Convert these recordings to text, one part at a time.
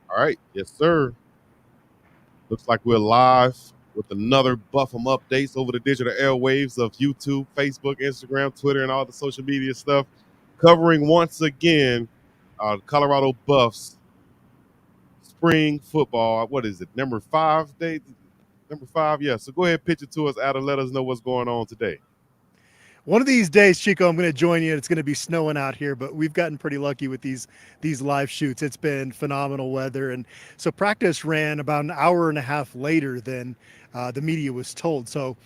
All right. Yes, sir. Looks like we're live with another Buffum updates over the digital airwaves of YouTube, Facebook, Instagram, Twitter, and all the social media stuff. Covering once again Colorado Buffs spring football. What is it? Number 5 day? Number 5? Yeah. So go ahead, pitch it to us, Adam. Let us know what's going on today. One of these days, Chico, I'm going to join you. It's going to be snowing out here, but we've gotten pretty lucky with these live shoots. It's been phenomenal weather, and so practice ran about an hour and a half later than the media was told. So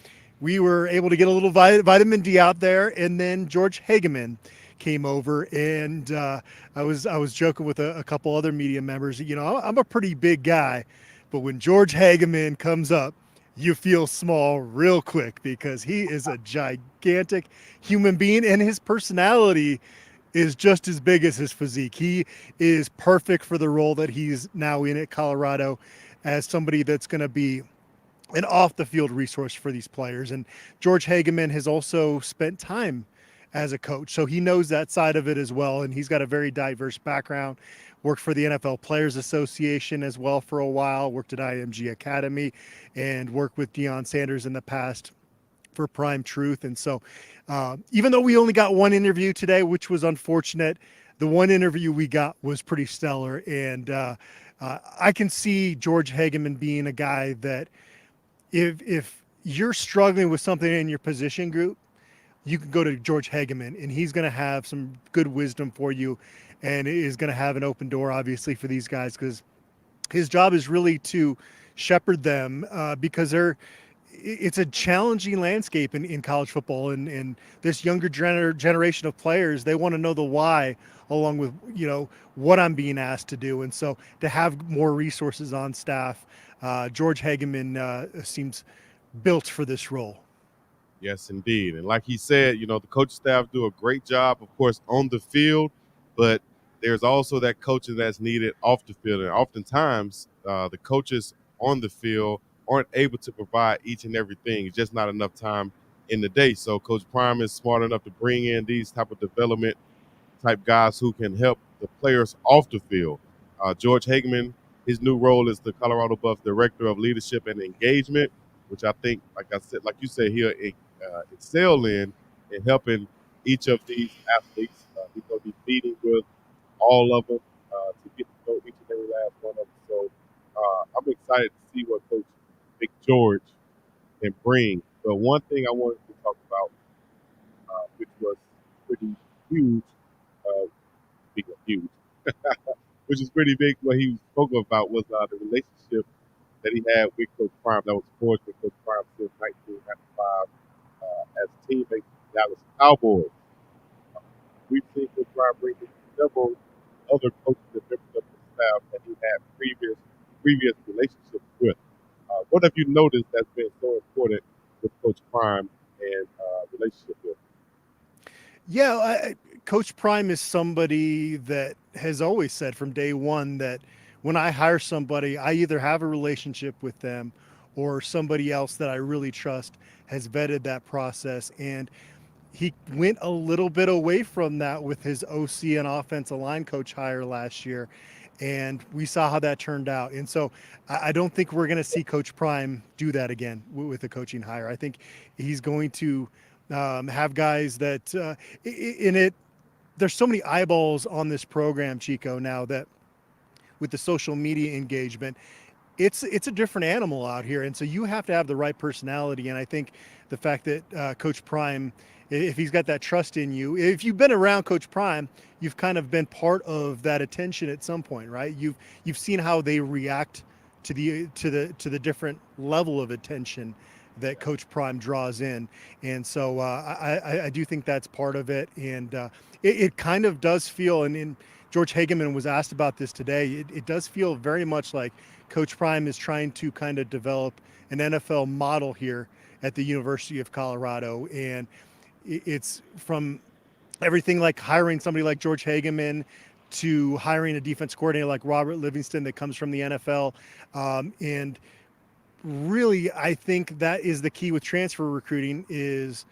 we were able to get a little vitamin D out there, and then George Hegman came over, and I was joking with a couple other media members. You know, I'm a pretty big guy, but when George Hageman comes up, you feel small real quick because he is a gigantic human being and his personality is just as big as his physique. He is perfect for the role that he's now in at Colorado as somebody that's going to be an off the field resource for these players. And George Hageman has also spent time as a coach, so he knows that side of it as well. And he's got a very diverse background. Worked for the NFL Players Association as well for a while, worked at IMG Academy, and worked with Deion Sanders in the past for Prime Truth. And so, even though we only got one interview today, which was unfortunate, the one interview we got was pretty stellar. And I can see George Hageman being a guy that if you're struggling with something in your position group, you can go to George Hageman and he's going to have some good wisdom for you and is going to have an open door, obviously, for these guys because his job is really to shepherd them because it's a challenging landscape in college football and this younger generation of players, they want to know the why along with what I'm being asked to do. And so to have more resources on staff, George Hageman seems built for this role. Yes, indeed. And like he said, the coach staff do a great job, of course, on the field, but there's also that coaching that's needed off the field. And oftentimes, the coaches on the field aren't able to provide each and everything. It's just not enough time in the day. So Coach Prime is smart enough to bring in these type of development type guys who can help the players off the field. George Hageman, his new role is the Colorado Buffs Director of Leadership and Engagement, which I think, like you said, he'll excel in helping each of these athletes. He's going to be meeting with all of them to get to know each and every last one of them. So I'm excited to see what Coach Big George can bring. But one thing I wanted to talk about, which was pretty huge, uh, big huge, which is pretty big. What he spoke about was the relationship that he had with Coach Prime. That was forged with Coach Prime since 1995 as teammates with the Dallas Cowboys. Uh, we've seen Coach Prime bring in several other coaches and members of the staff that he had previous relationships with. What have you noticed that's been so important with Coach Prime and relationship with? Yeah, Coach Prime is somebody that has always said from day one that when I hire somebody, I either have a relationship with them or somebody else that I really trust has vetted that process. And he went a little bit away from that with his OC and offensive line coach hire last year. And we saw how that turned out. And so I don't think we're going to see Coach Prime do that again with the coaching hire. I think he's going to have guys that in it. There's so many eyeballs on this program, Chico, now that with the social media engagement, it's a different animal out here, and so you have to have the right personality. And I think the fact that Coach Prime, if he's got that trust in you, if you've been around Coach Prime, you've kind of been part of that attention at some point, right? You've seen how they react to the different level of attention that Coach Prime draws in, and so I do think that's part of it, and it kind of does feel, and George Hageman was asked about this today. It does feel very much like Coach Prime is trying to kind of develop an NFL model here at the University of Colorado. And it's from everything like hiring somebody like George Hageman to hiring a defense coordinator like Robert Livingston that comes from the NFL. And really, I think that is the key with transfer recruiting is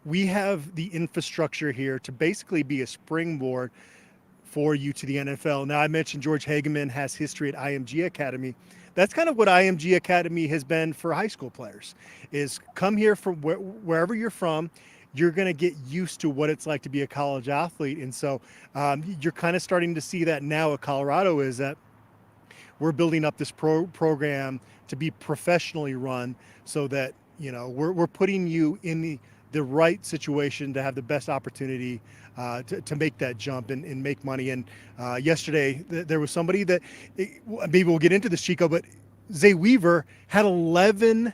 we have the infrastructure here to basically be a springboard for you to the NFL. Now, I mentioned George Hegman has history at IMG Academy. That's kind of what IMG Academy has been for high school players, is come here from wherever you're from. You're going to get used to what it's like to be a college athlete. And so you're kind of starting to see that now at Colorado, is that we're building up this program to be professionally run, so that we're putting you in the right situation to have the best opportunity to make that jump and make money. And yesterday there was somebody that maybe we'll get into this, Chico, but Zay Weaver had 11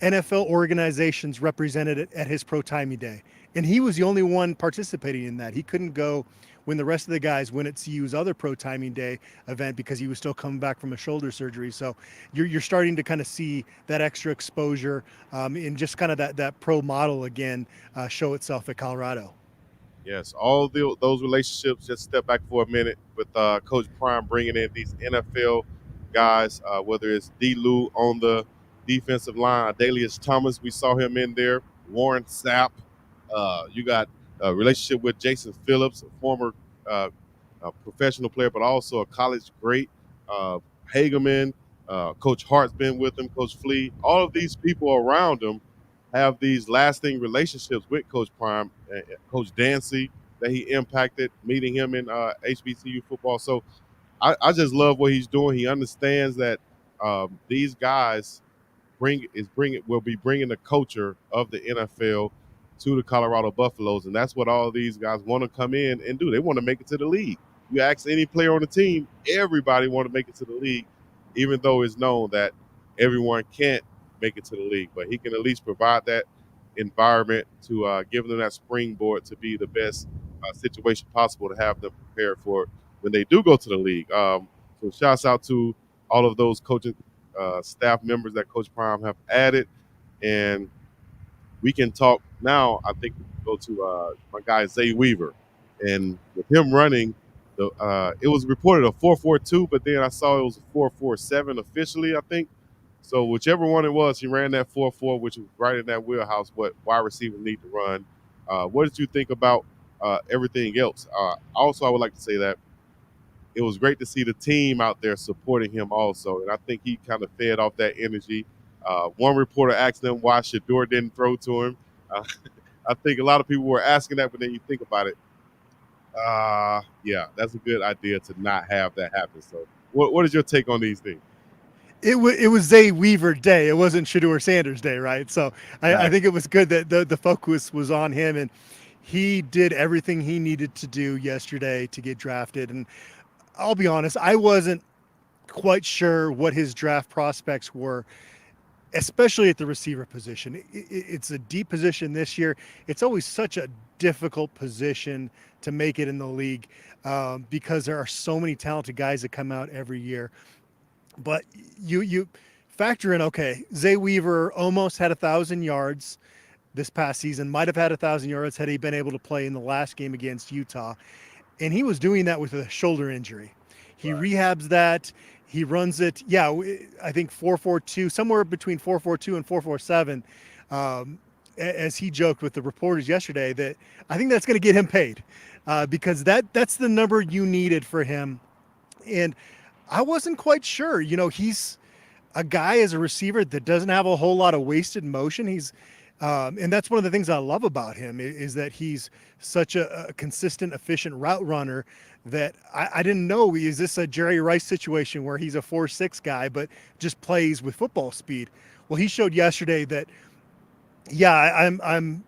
NFL organizations represented at his pro timing day. And he was the only one participating in that. He couldn't go when the rest of the guys went at CU's other pro timing day event because he was still coming back from a shoulder surgery. So you're starting to kind of see that extra exposure and just kind of that pro model again show itself at Colorado. Yes, all those relationships. Just step back for a minute with Coach Prime bringing in these NFL guys, whether it's D. Lou on the defensive line, Adalius Thomas, we saw him in there, Warren Sapp. You got a relationship with Jason Phillips, a former uh, professional player, but also a college great. Uh, Hageman, Coach Hart's been with him, Coach Flea. All of these people around him have these lasting relationships with Coach Prime, Coach Dancy that he impacted, meeting him in HBCU football. So I just love what he's doing. He understands that these guys will be bringing the culture of the NFL to the Colorado Buffaloes, and that's what all these guys want to come in and do. They want to make it to the league. You ask any player on the team, everybody want to make it to the league, even though it's known that everyone can't make it to the league. But he can at least provide that environment to give them that springboard to be the best situation possible to have them prepared for when they do go to the league. So shouts out to all of those coaching staff members that Coach Prime have added, and we can talk now. I think we can go to my guy Zay Weaver, and with him running, it was reported a 4.42, but then I saw it was a 4.47 officially. I think so. Whichever one it was, he ran that 4.4, which was right in that wheelhouse. What wide receivers need to run. What did you think about everything else? Also, I would like to say that it was great to see the team out there supporting him also. And I think he kind of fed off that energy. One reporter asked him why Shador didn't throw to him. Uh, I think a lot of people were asking that, but then you think about it. Yeah, that's a good idea to not have that happen. So, what is your take on these things? It was Zay Weaver Day. It wasn't Shador Sanders Day, right? So I Exactly. think it was good that the focus was on him, and he did everything he needed to do yesterday to get drafted. And I'll be honest, I wasn't quite sure what his draft prospects were, especially at the receiver position. It's a deep position this year. It's always such a difficult position to make it in the league because there are so many talented guys that come out every year. But you factor in, okay, Zay Weaver almost had 1,000 yards this past season. Might have had 1,000 yards had he been able to play in the last game against Utah, and he was doing that with a shoulder injury. He Right. rehabs that. He runs it. Yeah, I think 4.42, somewhere between 4.42 and 4.47. As he joked with the reporters yesterday, that I think that's going to get him paid because that's the number you needed for him. And I wasn't quite sure. He's a guy as a receiver that doesn't have a whole lot of wasted motion. And that's one of the things I love about him is that he's such a consistent, efficient route runner that I didn't know. Is this a Jerry Rice situation where he's a 4.6 guy, but just plays with football speed? Well, he showed yesterday that, yeah, I'm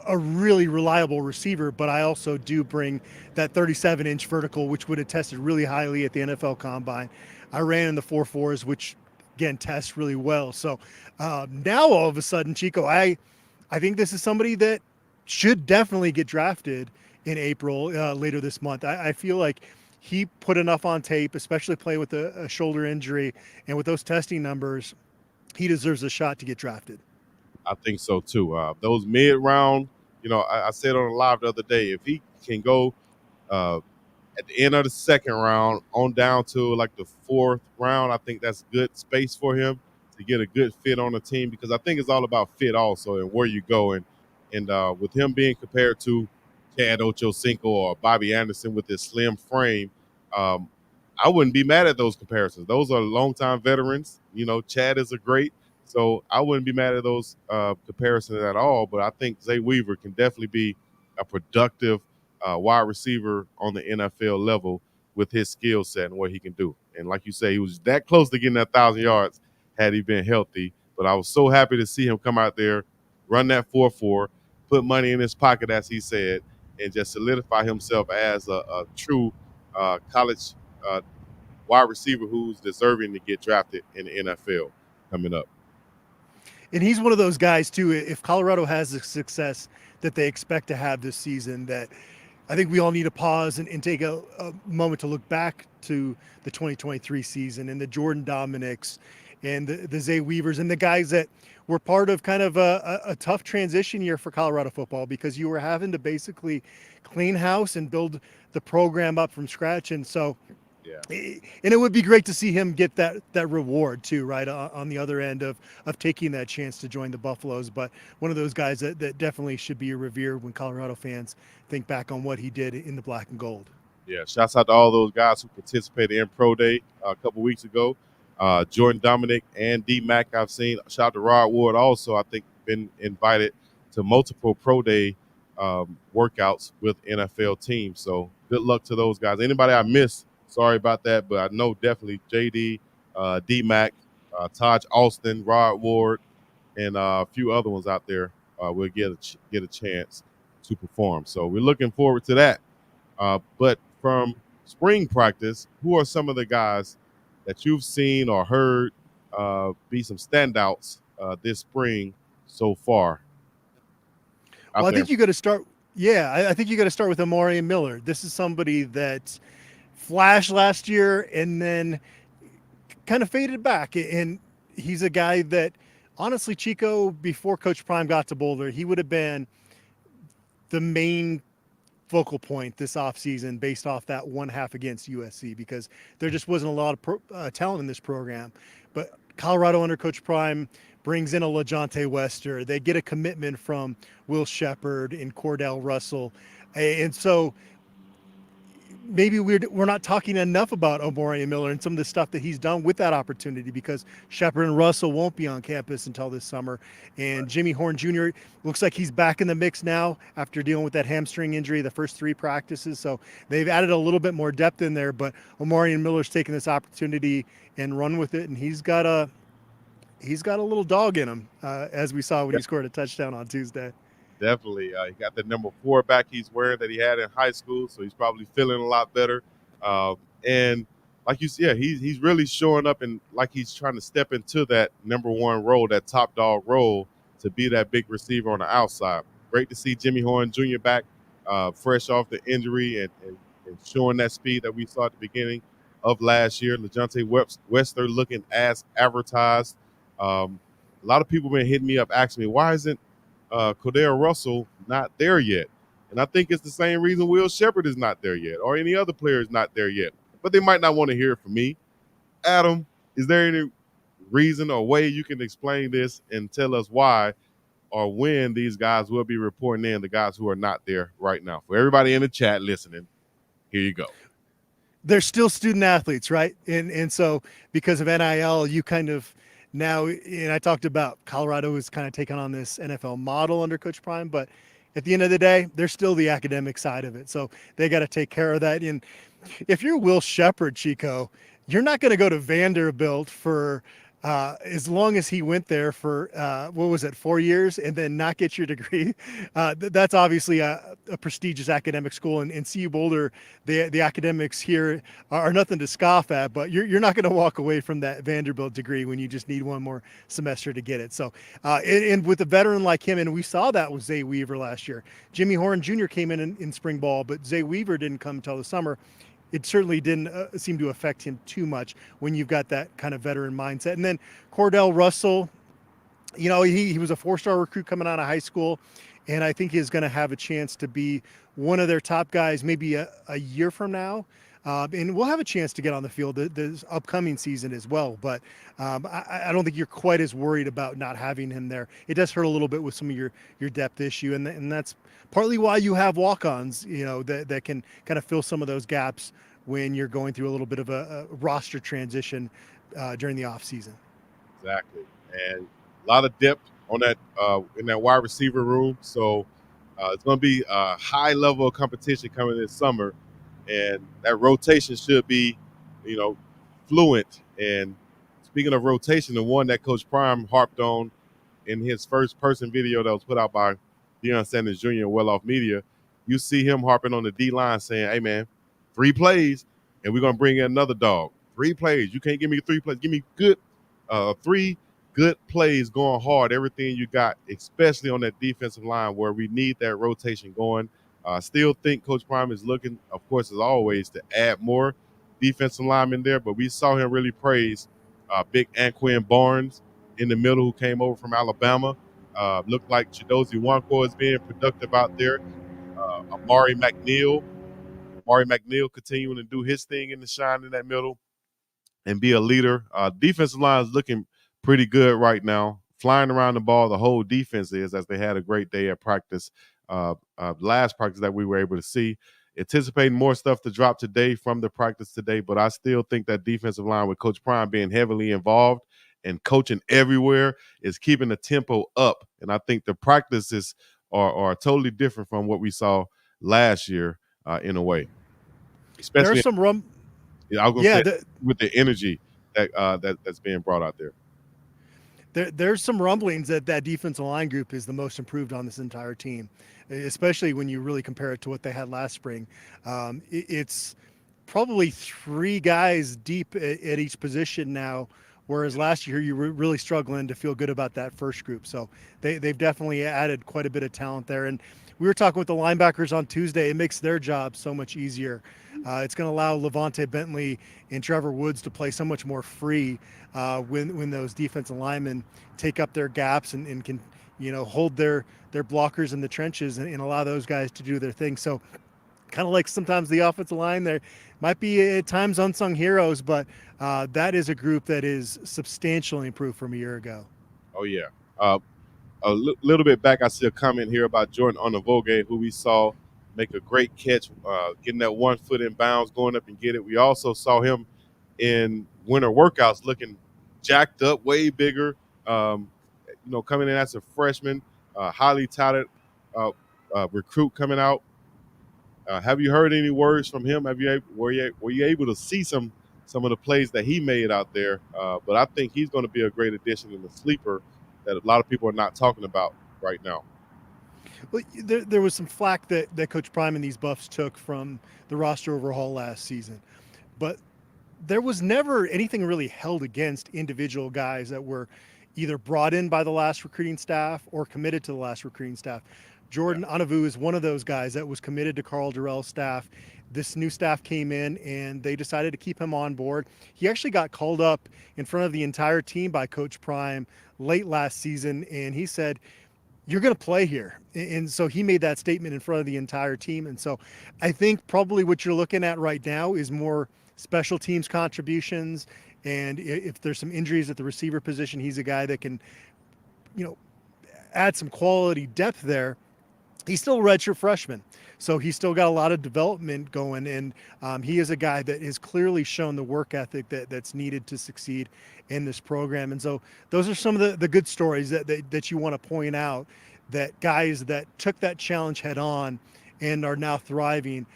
a really reliable receiver, but I also do bring that 37-inch vertical, which would have tested really highly at the NFL Combine. I ran in the 4.4s, which again tests really well. So now all of a sudden, Chico, I think this is somebody that should definitely get drafted in April later this month. I feel like he put enough on tape, especially playing with a shoulder injury and with those testing numbers. He deserves a shot to get drafted. I think so too. Those mid round, I said on the live the other day, if he can go uh, at the end of the second round on down to like the fourth round, I think that's good space for him to get a good fit on the team because I think it's all about fit also and where you go and with him being compared to Chad Ochocinco or Bobby Anderson with his slim frame, um, I wouldn't be mad at those comparisons. Those are longtime veterans. Chad is a great, so I wouldn't be mad at those comparisons at all. But I think Zay Weaver can definitely be a productive wide receiver on the NFL level with his skill set and what he can do. And like you say, he was that close to getting that 1,000 yards had he been healthy. But I was so happy to see him come out there, run that 4.4, put money in his pocket, as he said, and just solidify himself as a true college wide receiver who's deserving to get drafted in the NFL coming up. And he's one of those guys too. If Colorado has the success that they expect to have this season, that I think we all need to pause and take a moment to look back to the 2023 season and the Jordan Dominics and the Zay Weavers and the guys that were part of kind of a tough transition year for Colorado football, because you were having to basically clean house and build the program up from scratch. And so, Yeah. and it would be great to see him get that reward too, right, on the other end of taking that chance to join the Buffaloes. But one of those guys that definitely should be revered when Colorado fans think back on what he did in the black and gold. Yeah, shouts out to all those guys who participated in Pro Day a couple weeks ago. Jordan Dominic and D Mac, I've seen. Shout out to Rod Ward also. I think been invited to multiple Pro Day workouts with NFL teams. So good luck to those guys. Anybody I missed, sorry about that, but I know definitely JD, D Mac, Taj Austin, Rod Ward, and a few other ones out there will get a chance to perform. So we're looking forward to that. But from spring practice, who are some of the guys that you've seen or heard be some standouts this spring so far out Well, I there? think you got to start. Yeah, I think you got to start with Amari Miller. This is somebody that flashed last year and then kind of faded back. And he's a guy that, honestly, Chico, before Coach Prime got to Boulder, he would have been the main focal point this offseason based off that one half against USC, because there just wasn't a lot of talent in this program. But Colorado under Coach Prime brings in a LaJohntay Wester. They get a commitment from Will Shepard and Cordell Russell. And so maybe we're not talking enough about Omori Miller and some of the stuff that he's done with that opportunity, because Shepard and Russell won't be on campus until this summer. And Jimmy Horn Jr. looks like he's back in the mix now after dealing with that hamstring injury the first 3 practices. So they've added a little bit more depth in there, but Omori Miller's taken this opportunity and run with it. And he's got a little dog in him, as we saw when he scored a touchdown on Tuesday. Definitely. He got the number 4 back he's wearing that he had in high school, so he's probably feeling a lot better. And like you said, he's really showing up, and like he's trying to step into that number 1 role, that top dog role, to be that big receiver on the outside. Great to see Jimmy Horn Jr. back, fresh off the injury and showing that speed that we saw at the beginning of last year. LaJohntay Wester looking as advertised. A lot of people been hitting me up asking me, why isn't Cordell Russell not there yet? And I think it's the same reason Will Shepard is not there yet, or any other player is not there yet. But they might not want to hear it from me. Adam, is there any reason or way you can explain this and tell us why or when these guys will be reporting in, the guys who are not there right now? For everybody in the chat listening, here you go. They're still student athletes, right? And so because of NIL, you kind of now, and I talked about Colorado is kind of taking on this NFL model under Coach Prime, but at the end of the day, they're still the academic side of it. So they got to take care of that. And if you're Will Shepard, Chico, you're not going to go to Vanderbilt for as long as he went there for, 4 years, and then not get your degree. That's obviously a prestigious academic school. And CU Boulder, the academics here are nothing to scoff at, but you're not going to walk away from that Vanderbilt degree when you just need one more semester to get it. So, and with a veteran like him, and we saw that with Zay Weaver last year. Jimmy Horn Jr. came in spring ball, but Zay Weaver didn't come until the summer. It certainly didn't seem to affect him too much when you've got that kind of veteran mindset. And then Cordell Russell, he was a 4-star recruit coming out of high school, and I think is going to have a chance to be one of their top guys maybe a year from now. And we'll have a chance to get on the field this upcoming season as well. But I don't think you're quite as worried about not having him there. It does hurt a little bit with some of your depth issue, and that's partly why you have walk-ons, that can kind of fill some of those gaps when you're going through a little bit of a roster transition during the off season. Exactly, and a lot of depth on that in that wide receiver room. So it's going to be a high level of competition coming this summer, and that rotation should be, you know, fluent. And speaking of rotation, the one that Coach Prime harped on in his first person video that was put out by Deion Sanders Jr. and Well Off Media, you see him harping on the D line saying, "Hey man, 3 plays, and we're gonna bring in another dog. 3 plays. You can't give me 3 plays. Give me good 3 good plays going hard. Everything you got, especially on that defensive line where we need that rotation going." I still think Coach Prime is looking, of course, as always, to add more defensive linemen there, but we saw him really praise Big Anquin Barnes in the middle, who came over from Alabama. Looked like Chidozie Nwankwo is being productive out there. Amari McNeil continuing to do his thing in the shine in that middle and be a leader. Defensive line is looking pretty good right now. Flying around the ball, the whole defense is, as they had a great day at practice, last practice that we were able to see. Anticipating more stuff to drop today from the practice today, but I still think that defensive line with Coach Prime being heavily involved and coaching everywhere is keeping the tempo up. And I think the practices are totally different from what we saw last year in a way, There are especially some rum. I was gonna Yeah, say with the energy that's being brought out there. there's some rumblings that that defensive line group is the most improved on this entire team, especially when you really compare it to what they had last spring. It's probably three guys deep at each position now, whereas last year you were really struggling to feel good about that first group. So they've definitely added quite a bit of talent there. And we were talking with the linebackers on Tuesday. It makes their job so much easier. It's going to allow Levante Bentley and Trevor Woods to play so much more free when those defensive linemen take up their gaps and can hold their blockers in the trenches and allow those guys to do their thing. So kind of like sometimes the offensive line, there might be at times unsung heroes, but that is a group that is substantially improved from a year ago. Oh yeah. Uh, little bit back, I see a comment here about Jordan Onavoge, who we saw make a great catch, getting that 1 foot in bounds, going up and get it. We also saw him in winter workouts looking jacked up, way bigger. Coming in as a freshman, highly touted recruit coming out. Have you heard any words from him? Were you able to see some of the plays that he made out there? But I think he's going to be a great addition in the sleeper that a lot of people are not talking about right now. Well, there was some flack that Coach Prime and these Buffs took from the roster overhaul last season, but there was never anything really held against individual guys that were either brought in by the last recruiting staff or committed to the last recruiting staff. Yeah. Jordan Anavu is one of those guys that was committed to Carl Durrell's staff. This new staff came in and they decided to keep him on board. He actually got called up in front of the entire team by Coach Prime late last season, and he said, "You're going to play here." And so he made that statement in front of the entire team. And so I think probably what you're looking at right now is more special teams contributions. And if there's some injuries at the receiver position, he's a guy that can, you know, add some quality depth there. He's still a redshirt freshman, so he's still got a lot of development going, and he is a guy that has clearly shown the work ethic that's needed to succeed in this program. And so those are some of the good stories that you want to point out, that guys that took that challenge head on and are now thriving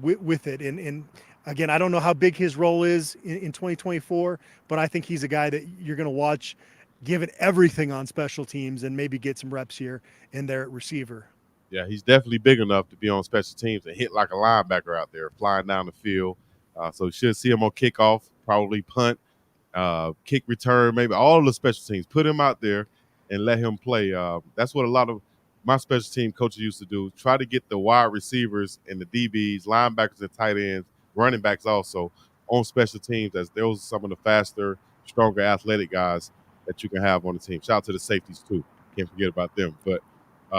with it. And again, I don't know how big his role is in 2024, but I think he's a guy that you're going to watch give it everything on special teams and maybe get some reps here and there at receiver. Yeah, he's definitely big enough to be on special teams and hit like a linebacker out there, flying down the field. So should see him on kickoff, probably punt, kick return, maybe all the special teams. Put him out there and let him play. That's what a lot of my special team coaches used to do. Try to get the wide receivers and the DBs, linebackers and tight ends, running backs also on special teams, as those are some of the faster, stronger, athletic guys that you can have on the team. Shout out to the safeties too. Can't forget about them. But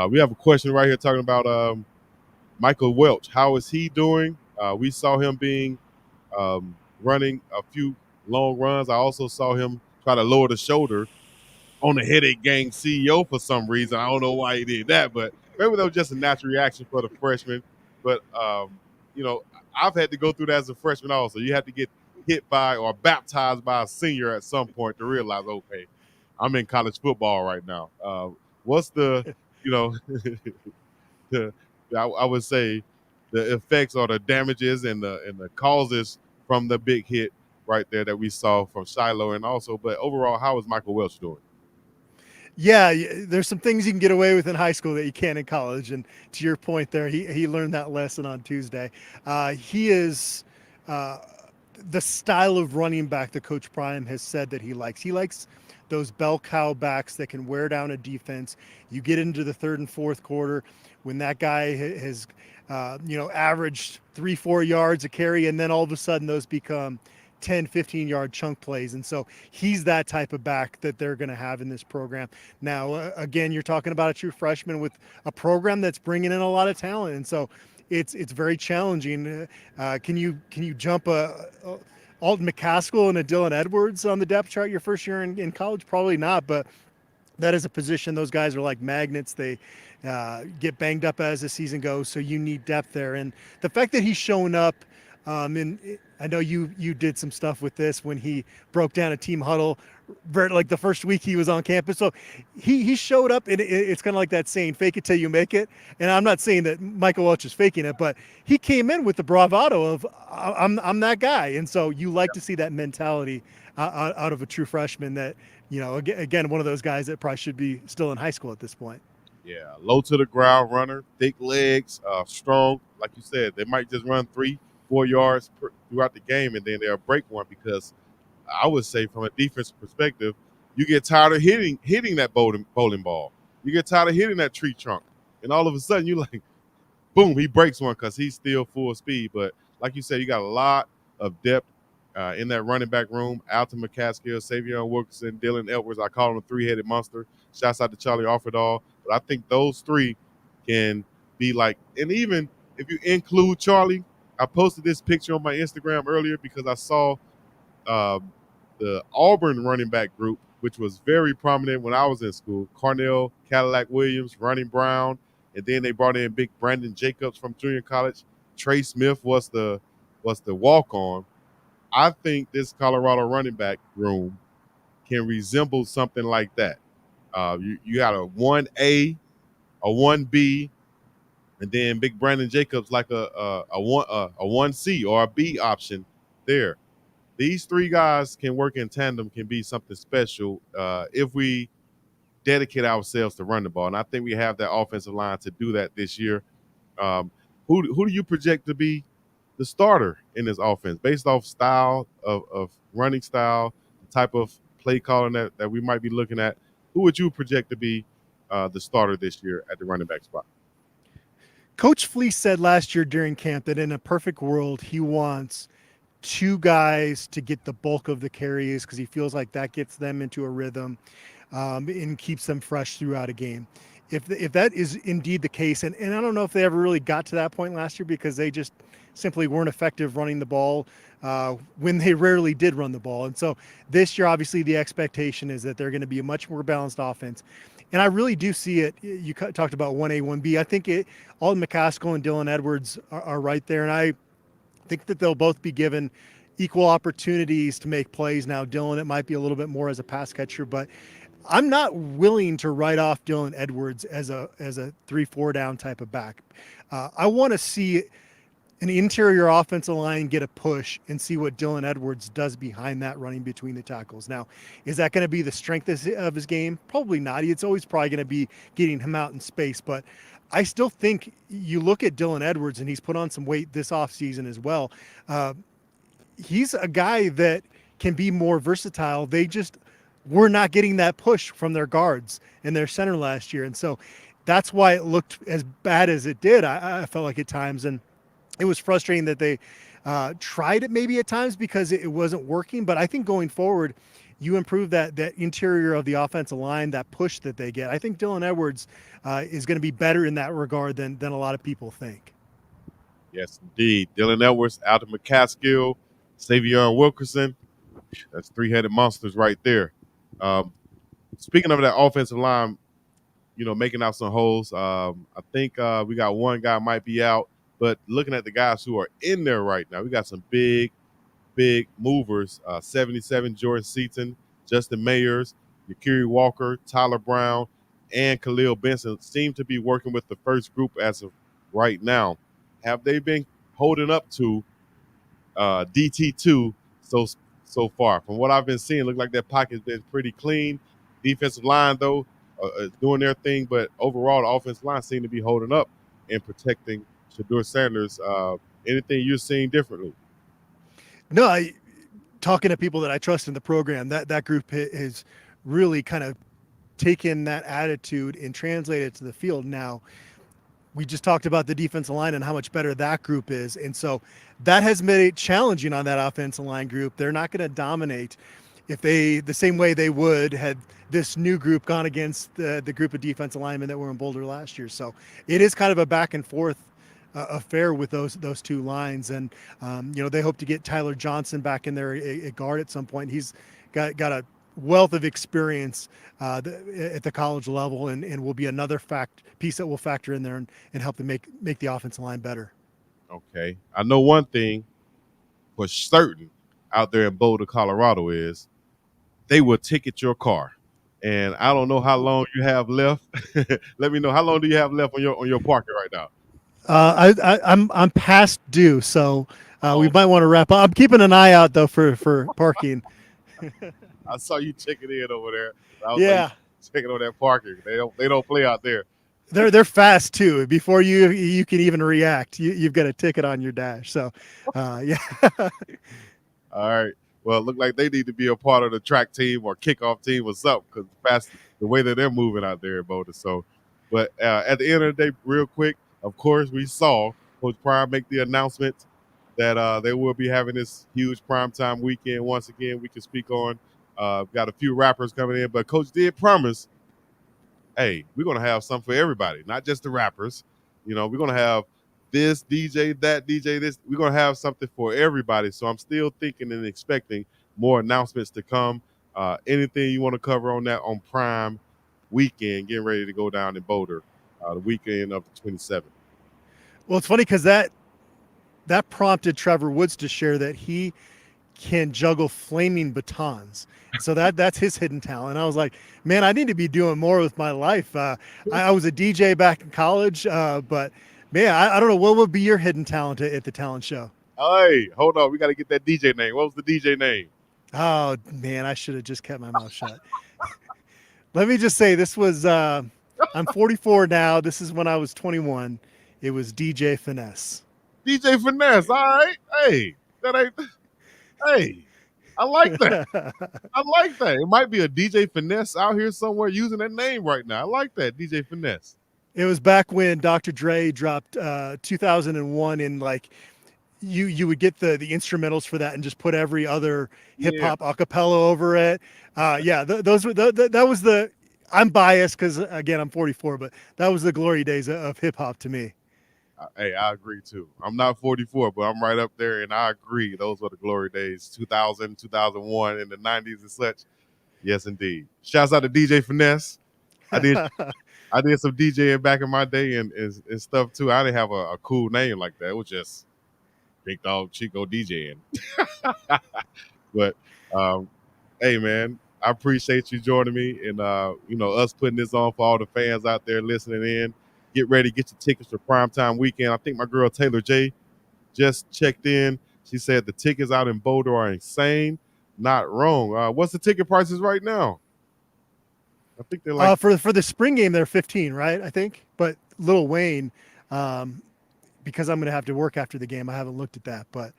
We have a question right here talking about Michael Welch. How is he doing? We saw him being running a few long runs. I also saw him try to lower the shoulder on the Headache Gang CEO for some reason. I don't know why he did that, but maybe that was just a natural reaction for the freshman. But you know, I've had to go through that as a freshman also. You have to get hit by or baptized by a senior at some point to realize, okay, I'm in college football right now. What's the, you know, the, I would say the effects or the damages and the causes from the big hit right there that we saw from Shiloh, and also, but overall, how is Michael Welch doing? Yeah, there's some things you can get away with in high school that you can't in college. And to your point there, he learned that lesson on Tuesday. He is uh, the style of running back that Coach Prime has said that he likes. He likes those bell cow backs that can wear down a defense. You get into the third and fourth quarter when that guy has, averaged 3-4 yards a carry, and then all of a sudden those become 10, 15-yard chunk plays. And so he's that type of back that they're going to have in this program. Now, again, you're talking about a true freshman with a program that's bringing in a lot of talent. And so it's very challenging. Can you jump a Alton McCaskill and a Dylan Edwards on the depth chart your first year in college? Probably not, but that is a position. Those guys are like magnets. They get banged up as the season goes, so you need depth there. And the fact that he's showing up, and I know you did some stuff with this when he broke down a team huddle, like the first week he was on campus. So he showed up, and it's kind of like that saying, "Fake it till you make it." And I'm not saying that Michael Welch is faking it, but he came in with the bravado of I'm that guy, and so you like to see that mentality out of a true freshman that again, one of those guys that probably should be still in high school at this point. Yeah, low to the ground runner, thick legs, strong. Like you said, they might just run 3-4 yards throughout the game, and then they'll break one because I would say from a defensive perspective, you get tired of hitting that bowling ball. You get tired of hitting that tree trunk, and all of a sudden you like, boom, he breaks one because he's still full speed. But like you said, you got a lot of depth in that running back room. Alton McCaskill, Savion Wilkerson, Dylan Edwards. I call him a three-headed monster. Shouts out to Charlie Offerdahl. But I think those three can be like, and even if you include Charlie, I posted this picture on my Instagram earlier because I saw um, the Auburn running back group, which was very prominent when I was in school. Cornell, Cadillac Williams, Ronnie Brown, and then they brought in big Brandon Jacobs from junior college. Trey Smith was the walk on. I think this Colorado running back room can resemble something like that. You got a 1A, a 1B, and then Big Brandon Jacobs like a 1C or a B option there. These three guys can work in tandem, can be something special if we dedicate ourselves to run the ball. And I think we have that offensive line to do that this year. Um, who do you project to be the starter in this offense based off style of running style, the type of play calling that we might be looking at? Who would you project to be the starter this year at the running back spot? Coach Fleece said last year during camp that in a perfect world, he wants two guys to get the bulk of the carries because he feels like that gets them into a rhythm and keeps them fresh throughout a game. If that is indeed the case, and I don't know if they ever really got to that point last year because they just simply weren't effective running the ball when they rarely did run the ball. And so this year, obviously, the expectation is that they're going to be a much more balanced offense. And I really do see it. You talked about 1A, 1B. I think Alton McCaskill and Dylan Edwards are right there. And I think that they'll both be given equal opportunities to make plays. Now, Dylan, it might be a little bit more as a pass catcher, but I'm not willing to write off Dylan Edwards as a 3-4 down type of back. I want to see an interior offensive line get a push and see what Dylan Edwards does behind that running between the tackles. Now, is that going to be the strength of his game? Probably not. It's always probably going to be getting him out in space, but I still think you look at Dylan Edwards, and he's put on some weight this offseason as well. He's a guy that can be more versatile. They just were not getting that push from their guards and their center last year. And so that's why it looked as bad as it did. I felt like at times, and it was frustrating that they tried it maybe at times because it wasn't working. But I think going forward, you improve that interior of the offensive line, that push that they get. I think Dylan Edwards is going to be better in that regard than a lot of people think. Yes, indeed. Dylan Edwards, Alton McCaskill, Savion Wilkerson. That's three-headed monsters right there. Um, Speaking of that offensive line, making out some holes. I think we got one guy might be out, but looking at the guys who are in there right now, we got some big movers. 77 Jordan Seaton, Justin Mayers, Yakiri Walker, Tyler Brown, and Khalil Benson seem to be working with the first group as of right now. Have they been holding up to DT2 so far? From what I've been seeing, look like that pocket's been pretty clean. Defensive line though is doing their thing, but overall the offensive line seem to be holding up and protecting Shador Sanders. Anything you're seeing differently? No, talking to people that I trust in the program, that group has really kind of taken that attitude and translated it to the field. Now, we just talked about the defensive line and how much better that group is. And so that has made it challenging on that offensive line group. They're not going to dominate if they, the same way they would had this new group gone against the group of defensive linemen that were in Boulder last year. So it is kind of a back and forth affair with those two lines. And, they hope to get Tyler Johnson back in there at guard at some point. He's got a wealth of experience at the college level, and will be another piece that will factor in there and help them make the offensive line better. Okay, I know one thing for certain out there in Boulder, Colorado is they will ticket your car. And I don't know how long you have left. Let me know, how long do you have left on your parking right now? I'm past due, so we Oh, might want to wrap up. I'm keeping an eye out though for parking. I saw you checking in over there. I was like, Yeah, checking on that parking. They don't play out there. they're fast too. Before you can even react, you've got a ticket on your dash. So, yeah. All right. Well, it looked like they need to be a part of the track team or kickoff team or something because fast the way that they're moving out there in Boulder. So, but at the end of the day, real quick, of course, we saw Coach Prime make the announcement that they will be having this huge primetime weekend. Once again, we can speak on. Got a few rappers coming in, but Coach did promise, hey, we're gonna have something for everybody, not just the rappers. We're gonna have this DJ, that DJ, this. We're gonna have something for everybody. So I'm still thinking and expecting more announcements to come. Anything you want to cover on that on Prime weekend, getting ready to go down in Boulder, the weekend of the 27th. Well, it's funny because that prompted Trevor Woods to share that he can juggle flaming batons. So that's his hidden talent. I was like, man, I need to be doing more with my life. I was a DJ back in college, but man, I don't know, what would be your hidden talent at the talent show? Hey, hold on, we got to get that DJ name. What was the DJ name? Oh man, I should have just kept my mouth shut. Let me just say, this was I'm 44 now. This is when I was 21. It was DJ Finesse. DJ Finesse. All right. Hey, that ain't. Hey, I like that. I like that. It might be a DJ Finesse out here somewhere using that name right now. I like that, DJ Finesse. It was back when Dr. Dre dropped 2001, and like you would get the instrumentals for that and just put every other hip Yeah. hop acapella over it. Yeah, those were that was the. I'm biased because again I'm 44, but that was the glory days of hip hop to me. Hey, I agree too. I'm not 44, but I'm right up there, and I agree. Those were the glory days, 2000, 2001, in the 90s and such. Yes, indeed. Shouts out to DJ Finesse. I did I did some DJing back in my day and stuff too. I didn't have a cool name like that. It was just Big Dog Chico DJing. But um, hey, man, I appreciate you joining me and us putting this on for all the fans out there listening in. Get ready, get your tickets for primetime weekend. I think my girl Taylor J just checked in. She said the tickets out in Boulder are insane. Not wrong. What's the ticket prices right now? I think they're like, For the spring game, they're 15, right? I think, but Lil Wayne, um, because I'm going to have to work after the game, I haven't looked at that, but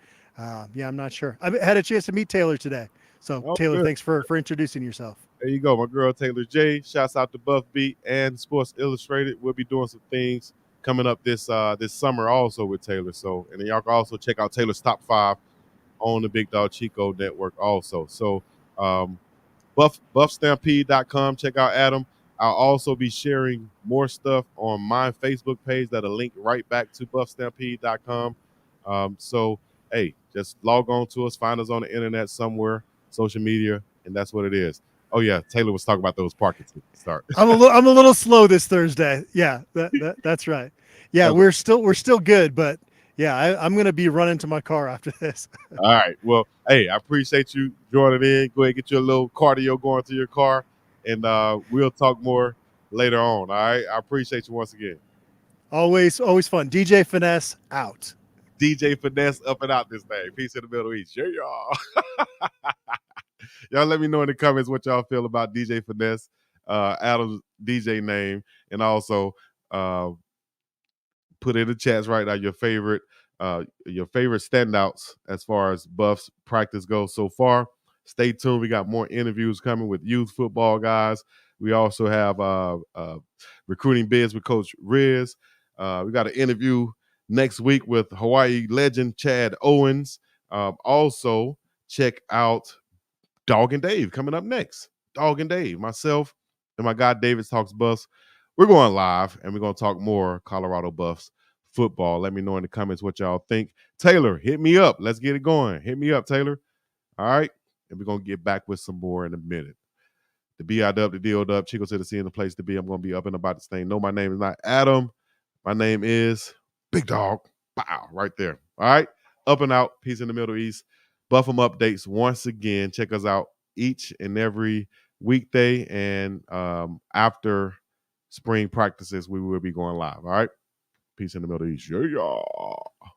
yeah, I'm not sure. I had a chance to meet Taylor today. So oh, Taylor, good. thanks for introducing yourself. There you go, my girl Taylor J. Shouts out to Buff Beat and Sports Illustrated. We'll be doing some things coming up this summer also with Taylor. So, and then y'all can also check out Taylor's Top 5 on the Big Dog Chico Network also. So, um, buffstampede.com. Check out Adam. I'll also be sharing more stuff on my Facebook page that'll link right back to buffstampede.com. So, hey, just log on to us, find us on the internet somewhere, social media, and that's what it is. Oh, yeah, Taylor was talking about those parking tickets. Start. I'm a little slow this Thursday. Yeah, that's right. Yeah, Okay. we're still good, but yeah, I'm gonna be running to my car after this. All right. Well, hey, I appreciate you joining in. Go ahead and get your little cardio going through your car, and we'll talk more later on. All right. I appreciate you once again. Always fun. DJ Finesse out. DJ Finesse up and out this day. Peace in the Middle East. Yeah, y'all. Y'all let me know in the comments what y'all feel about DJ Finesse, Adam's DJ name, and also uh, put in the chats right now your favorite standouts as far as Buffs practice goes so far. Stay tuned. We got more interviews coming with youth football guys. We also have recruiting bids with Coach Riz. We got an interview next week with Hawaii legend Chad Owens. Also, check out Dog and Dave coming up next. Dog and Dave, myself, and my guy David Talks Buffs. We're going live and we're going to talk more Colorado Buffs football. Let me know in the comments what y'all think. Taylor, hit me up. Let's get it going. Hit me up, Taylor. All right. And we're going to get back with some more in a minute. The B-I-Dub, the D-O-Dub, Chico to the C in the place to be. I'm going to be up and about this thing. No, my name is not Adam. My name is Big Dog. Bow, right there. All right. Up and out. Peace in the Middle East. Buffum updates once again. Check us out each and every weekday. And after spring practices, we will be going live. All right. Peace in the Middle East. Yeah.